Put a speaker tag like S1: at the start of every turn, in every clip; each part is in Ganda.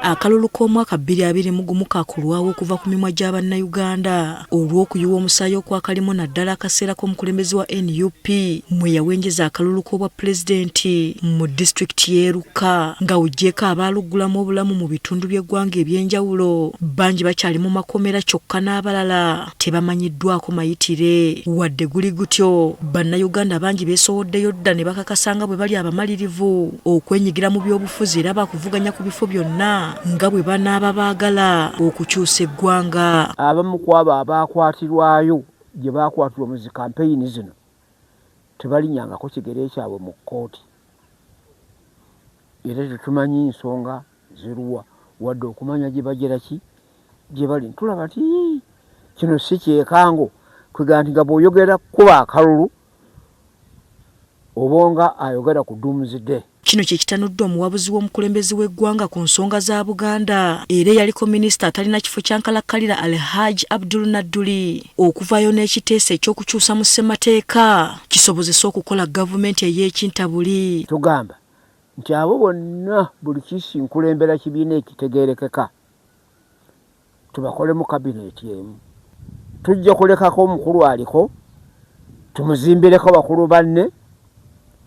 S1: Akalulu k'omwaka 2021 kakulwawo okuva ku mimwa gy'Abannayuganda olw'okuyiwa omusaayi okwakalimu naddala akaseera k'omukulembeze wa NUP mwe yawenjeza akalulu k'obwa pulezidenti mu disitulikiti y'Eruka nga uggyeko abaaluggulamu obulamu mu bitundu by'eggwanga eby'enjawulo bangi bakyali mu makomera kyokka n'abalala tebamanyiddwako mayitire. Wadde guli gutyo Bannayuganda bangi beesowoddeyo dda ne bakakasanga bwe bali abamalirivu okwenyigira mu by'obufuzi era bakuvuganya ku bifo byonna nga bwe banaaba baagala okukyusa eggwanga.
S2: Abamu ku abo abakwatirwayo gye bakwatirwa mu zi kampeyini zino tebalinyangako kigere kyabwe mu kkooti era tetumanyi nsonga ziruwa wadde okumanya gye bagera ki gye bali. Tulaba ti kino si kyekango kwega nti nga bw'oyogera kuba akalulu obonga ayogera ku Doomsday.
S1: Kino kye kitanudde omuwabuzi w'omukulembeze w'eggwanga ku nsonga za Buganda era yaliko minisita atalina kifo kyankalakkalira Alhaji Abdul Nadduli okuvaayo n'ekiteeso eky'okukyusa mu ssemateeka kisobozesa okukola gavumenti ey'ekintabuli.
S2: Tugamba nti abo bonna buli kisinkulembera kibiina ekitegeerekeka tubakolemu kabineeti emu. Tujja kulekako omukulu aliko tumuzimbireko bakulu banne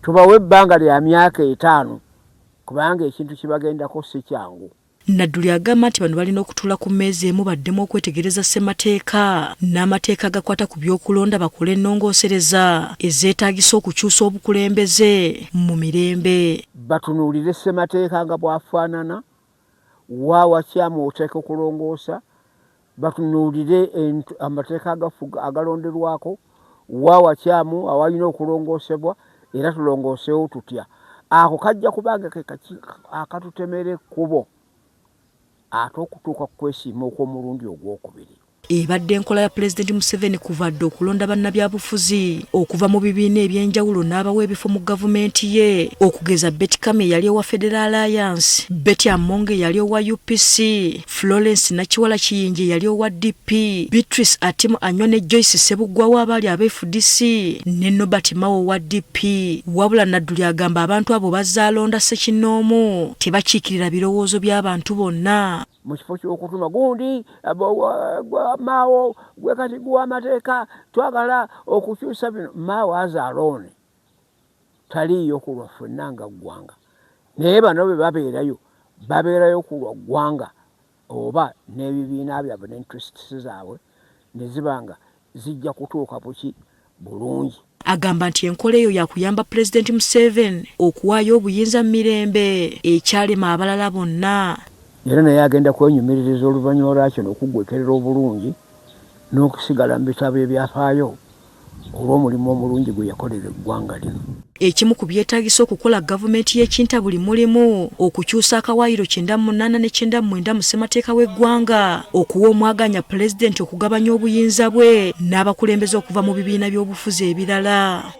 S2: tubawe ebbanga lya myaka 5 kubanga ekintu kibagendako si kyangu.
S1: Nadduli agamba nti bano balina okutuula ku mmeeza emu baddemu okwetegereza ssemateeka n'amateeka agakwata ku by'okulonda bakole ennongoosereza ezeetaagisa okukyusa obukulembeze mu mirembe.
S2: Batunuulire ssemateeka nga bwafaanana waawa kyamu oteeka okulongoosa, batunuulire amateeka agalonderwako waawa kyamu awalina okulongoosebwa era tulongoosewo tutya. Ako kajja kubanga akatutemera ekkubo ate okutuuka ku kwesiima okw'omulundi ogwokubiri.
S1: Ebadde enkola ya Pulezidenti Museveni kuvadde okulonda bannabyabufuzi okuva mu bibiina eby'enjawulo n'abawa ebifo mu gavumenti ye okugeza Betty Kame eyali owa Federal Alliance, Betty Amonge eyali owa UPC, Florence Nakiwala Kiyingi eyali owa DP, Beatrice Atimu Anywa ne Joyce Sebuggwawo abaali aba FDC ne Nobert Mao owa DP. Wabula Nadduli agamba abantu abo bazzaalonda ssekinnoomu tebakiikirira birowoozo by'abantu bonna.
S2: Mu kifo ky'okutuma gundi Mao gwe kati guwa amateeka twagala okukyusa bino. Mao azaaloone taliiyo ku lwa ffenna nga ggwanga naye bano be babeerayo ku lwa ggwanga oba n'ebibiina byabwe n'interests zaabwe ne zibanga zijja kutuuka buki bulungi.
S1: Agamba nti enkola eyo yakuyamba Pulezidenti Museveni okuwaayo obuyinza mu mirembe ekyalema abalala bonna.
S2: Era naye agenda kwenyumiririza oluvannyuma lwakyo n'okugwekerera obulungi n'okusigala mu bitabo ebyafaayo olw'omulimu omulungi gwe yakolera eggwanga lino.
S1: Ekimu ku byetaagisa okukola gavumenti y'ekintabuli mulimu okukyusa akawaayiro 98 ne 99 mu ssemateeka w'eggwanga okuwa omwaganya Pulezidenti okugabanya obuyinza bwe n'abakulembeze okuva mu bibiina by'obufuzi ebirala.